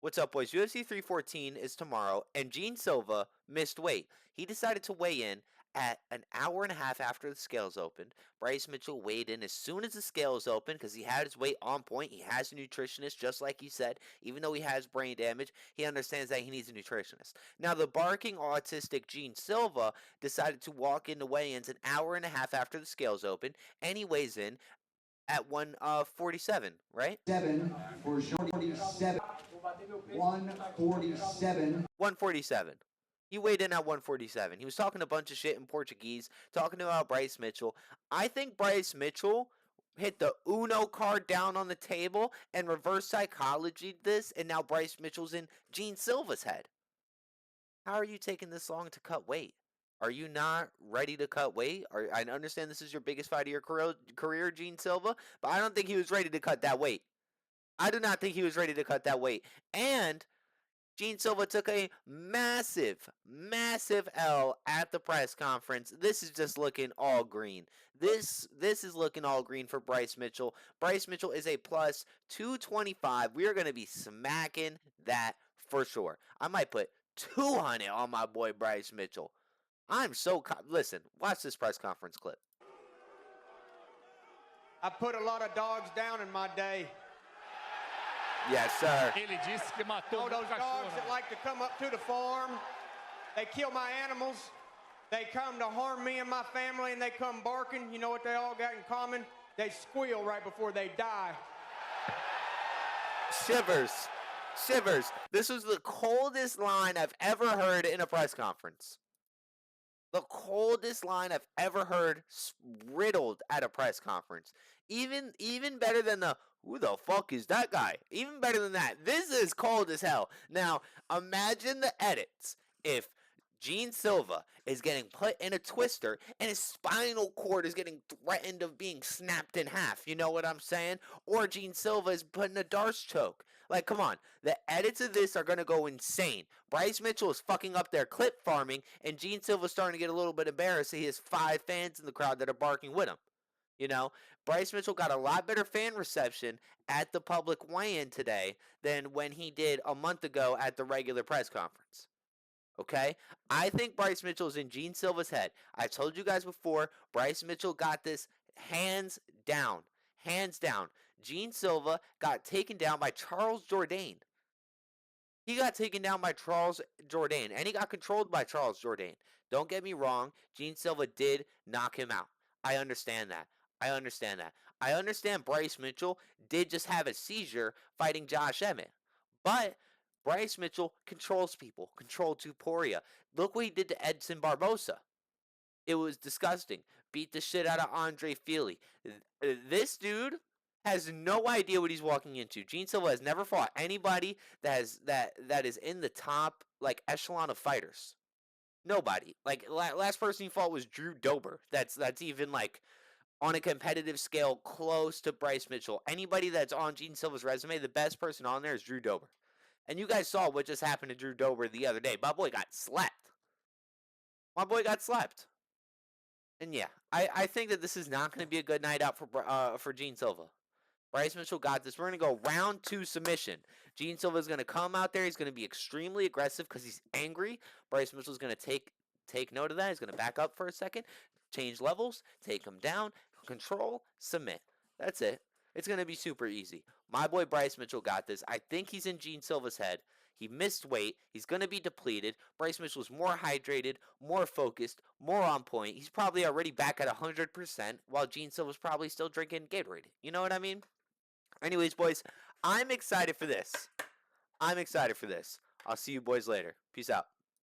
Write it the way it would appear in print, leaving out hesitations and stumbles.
What's up, boys? UFC 314 is tomorrow, and Gene Silva missed weight. He decided to weigh in at an hour and a half after the scales opened. Bryce Mitchell weighed in as soon as the scales opened because he had his weight on point. He has a nutritionist, just like he said. Even though he has brain damage, he understands that he needs a nutritionist. Now, the barking autistic Gene Silva decided to walk into weigh-ins an hour and a half after the scales opened, and he weighs in at 147, right? 47. 147. 147. He weighed in at 147. He was talking a bunch of shit in Portuguese, talking about Bryce Mitchell. I think Bryce Mitchell hit the Uno card down on the table and reverse psychology this, and now Bryce Mitchell's in Gene Silva's head. How are you taking this long to cut weight? Are you not ready to cut weight? I understand this is your biggest fight of your career, Gene Silva, but I don't think he was ready to cut that weight. I do not think he was ready to cut that weight. And Gene Silva took a massive, massive L at the press conference. This is just looking all green. This is looking all green for Bryce Mitchell. Bryce Mitchell is a plus 225. We are going to be smacking that for sure. I might put 200 on my boy Bryce Mitchell. I'm so listen, watch this press conference clip. I put a lot of dogs down in my day. Yes, sir. Ele disse que matou Oh, those muito dogs cachorro. that like to come up to the farm, they kill my animals. They come to harm me and my family, and they come barking. You know what they all got in common? They squeal right before they die. Shivers. Shivers. This was the coldest line I've ever heard in a press conference. The coldest line I've ever heard riddled at a press conference. Even better than the who the fuck is that guy? Even better than that. This is cold as hell. Now, imagine the edits if Gene Silva is getting put in a twister and his spinal cord is getting threatened of being snapped in half. You know what I'm saying? Or Gene Silva is put in a Darce choke. Like, come on. The edits of this are going to go insane. Bryce Mitchell is fucking up their clip farming, and Gene Silva's starting to get a little bit embarrassed. He has 5 fans in the crowd that are barking with him. You know, Bryce Mitchell got a lot better fan reception at the public weigh-in today than when he did a month ago at the regular press conference. Okay? I think Bryce Mitchell's in Gene Silva's head. I told you guys before, Bryce Mitchell got this hands down. Hands down. Gene Silva got taken down by Charles Jourdain. He got taken down by Charles Jourdain, and he got controlled by Charles Jourdain. Don't get me wrong, Gene Silva did knock him out. I understand that. I understand that. I understand Bryce Mitchell did just have a seizure fighting Josh Emmett. But Bryce Mitchell controls people, controlled Tuporia. Look what he did to Edson Barbosa. It was disgusting. Beat the shit out of Andre Feely. This dude has no idea what he's walking into. Gene Silva has never fought anybody that is in the top like echelon of fighters. Nobody. Like last person he fought was Drew Dober. That's even like on a competitive scale close to Bryce Mitchell. Anybody that's on Gene Silva's resume, the best person on there is Drew Dober. And you guys saw what just happened to Drew Dober the other day. My boy got slept. My boy got slept. And yeah, I think that this is not going to be a good night out for Gene Silva. Bryce Mitchell got this. We're going to go round 2 submission. Gene Silva is going to come out there. He's going to be extremely aggressive because he's angry. Bryce Mitchell is going to take note of that. He's going to back up for a second, change levels, take him down, control, submit. That's it. It's going to be super easy. My boy Bryce Mitchell got this. I think he's in Gene Silva's head. He missed weight. He's going to be depleted. Bryce Mitchell's more hydrated, more focused, more on point. He's probably already back at 100%, while Gene Silva's probably still drinking Gatorade. You know what I mean? Anyways, boys, I'm excited for this. I'm excited for this. I'll see you boys later. Peace out.